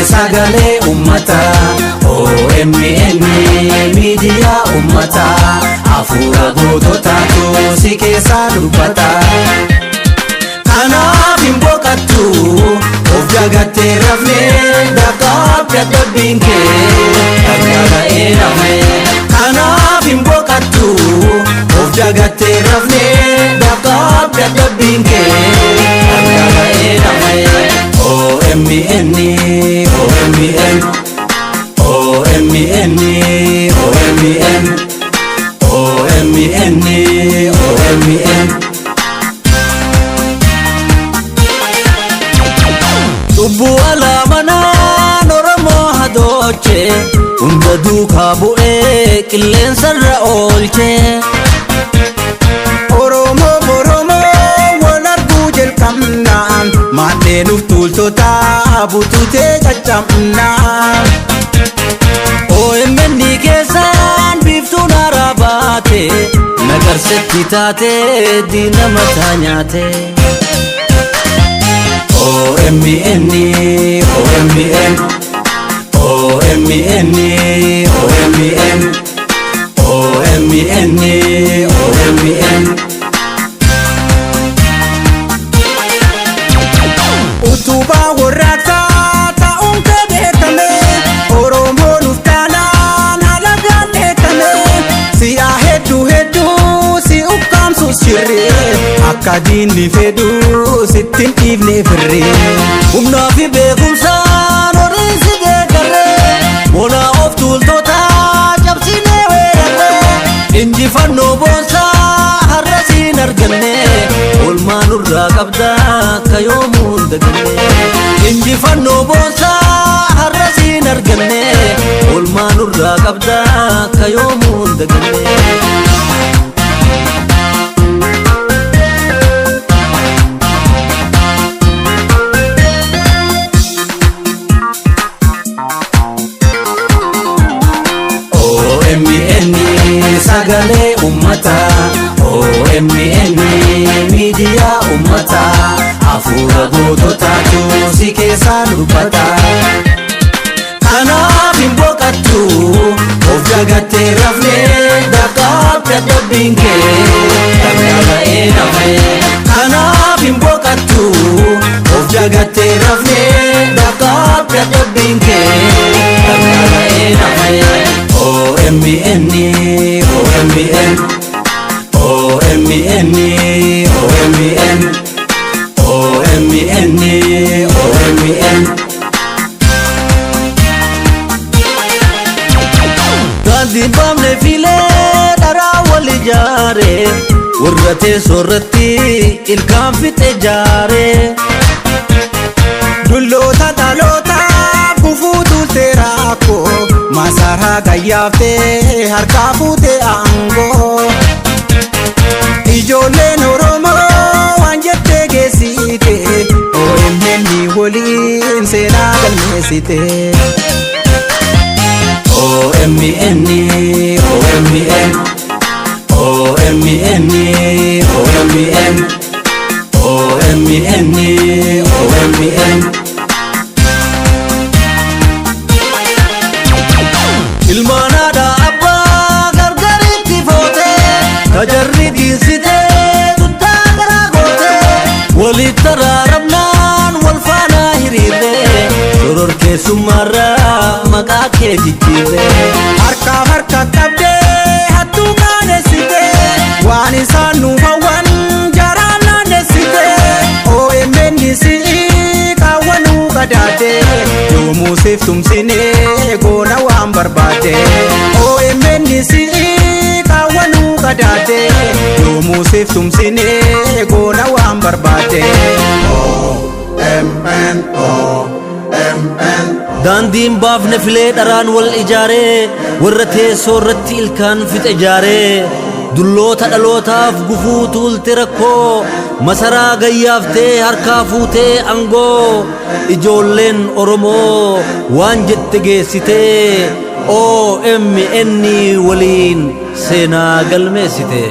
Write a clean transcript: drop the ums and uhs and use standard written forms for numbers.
Sagale ummata OMN media ummata afura goototaatu si keessa dubbata kanaaf hin boqattu of jagattee rafnee dhaqaaf dadhabbiin kee dhaggaa'ee rafne kanaaf hin boqattu of jagattee rafnee dhaqaaf dadhabbiin kee dhaggaa'ee rafne OMN OMN OMN OMN OMN OMN Dubbu alaamanaan Oromoo hadooche hunda duukaa bu'ee qilleensarra oolche Maadheen uftuultota bututee caccabnaa OMN keessaan biiftuun haaraa baate nagarsetti taate diina mataa nyaate OMN OMN OMN OMN OMN OMN Utuba warraaqsa ta'uun kee beekame Oromoon uftaanaan alagaan beekame si'a hedduu si ukkaamsus shirree akka diinni fedhu sittin dhiifnee firree humnaa fi beekumsaan horii si deeggarree moolaa of tuultota cabsinee weerarree injifannoo boonsaa har'a siin arganne olmaan irraa qabda akka yoomuun daganne injifannoo boonsaa har'a siin arganne olmaan irraa qabda akka yoomuun daganne OMN sagale ummata OMN media ummata afura goototaatu si keessa dubbata kanaaf hin boqattu of jagattee rafnee dhaqaaf dadhabbiin kee dhaggaa'ee rafne kanaaf hin boqattu of jagattee rafnee dhaqaaf dadhabbiin kee dhaggaa'ee rafne OMN OMN OMN OMN OMN OMN Gandhi bamne file dara wal jaare warrate sorratti ilkaan fixe jaare dullota talota kufutu terako masara gayyafte harka fute ango ijoolleen Oromoo waan jettee geessite OMN waliin seenaa galmeessite OMN OMN OMN OMN OMN OMN ilmaanaadha abbaa gargaritti foote kajarri diinsite duddaa garaa goote walitti taraaramnaan wal faanaa hiriirre sororkeessummaarraa maqaa kee jijjiirre harkaaf harka qabdee hattuu qaanessite waan isaan nuuf hawwan jaraan naannessite OMN si'ii qaawwanuu qadaade yoomuu siif tumsinee goona waan barbaade OMN si'ii qaawwanuu qadaade yoomuu siif tumsinee goona waan barbaade OMN OMN daandiin baafne filee dharaan wal ijaaree warra teessoo irratti ilkaan fixe jaaree dulloota dhalootaaf gufuu tuulte rakkoo masaraa gayyaaftee harkaa fuutee angoo ijoolleen Oromoo waan jette geessitee OMN waliin seenaa galmeessite.